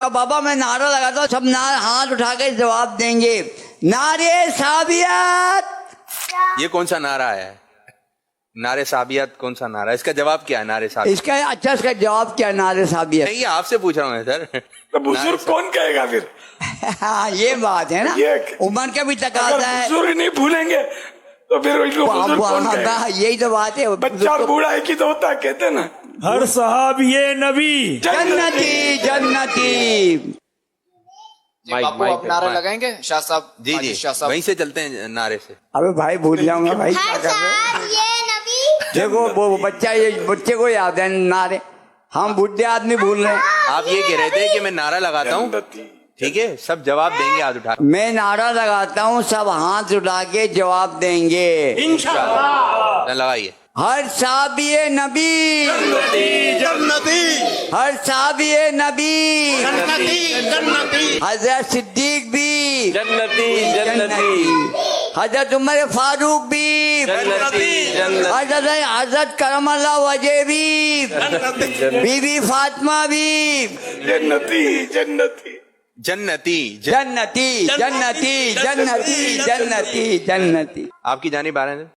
बाबा मैं नारा लगाता हूँ, सब हाथ उठा के जवाब देंगे। नारे साबियत। ये कौन सा नारा है? नारे साबियत कौन सा नारा? इसका जवाब क्या है? नारे साबियत इसका इसका जवाब क्या है? नारे साबियत नहीं, आपसे पूछ रहा हूँ मैं सर। तो बुजुर्ग कौन कहेगा फिर? हाँ ये बात है ना, उम्र का भी तकाजा है। बुजुर्ग नहीं भूलेंगे तो फिर बुजुर्ग कौन कहेगा? यही तो बात है। बच्चा बूढ़ा एक ही तो होता, कहते ना। हर साहब ये नबी जन्नती जन्नती। बापू आप नारा लगाएंगे शाह साहब? जी जी, शाह साहब वहीं से चलते हैं नारे से। अबे भाई भूल जाऊंगा भाई, क्या कर रहे हो? देखो वो बच्चा, ये बच्चे को याद है नारे, हम बुढ़े आदमी भूल रहे हैं। आप ये कह रहे थे कि मैं नारा लगाता हूँ, ठीक है, सब जवाब देंगे हाथ उठा। मैं नारा लगाता हूँ, सब हाथ उठा के जवाब देंगे इंशाअल्लाह। लगाइए। हर साबिए नबी जन्नती, हर साबिए नबी जन्नती, हजरत सिद्दीक भी जन्नती, जन्नती, हजरत उमर फारूक भी हजरत करमल्ला वजह भी, बीबी फातिमा भी जन्नती जन्नती जन्नती जन्नती जन्नती जन्नती जन्नती जन्नती। आपकी जानिब आ रहे हैं।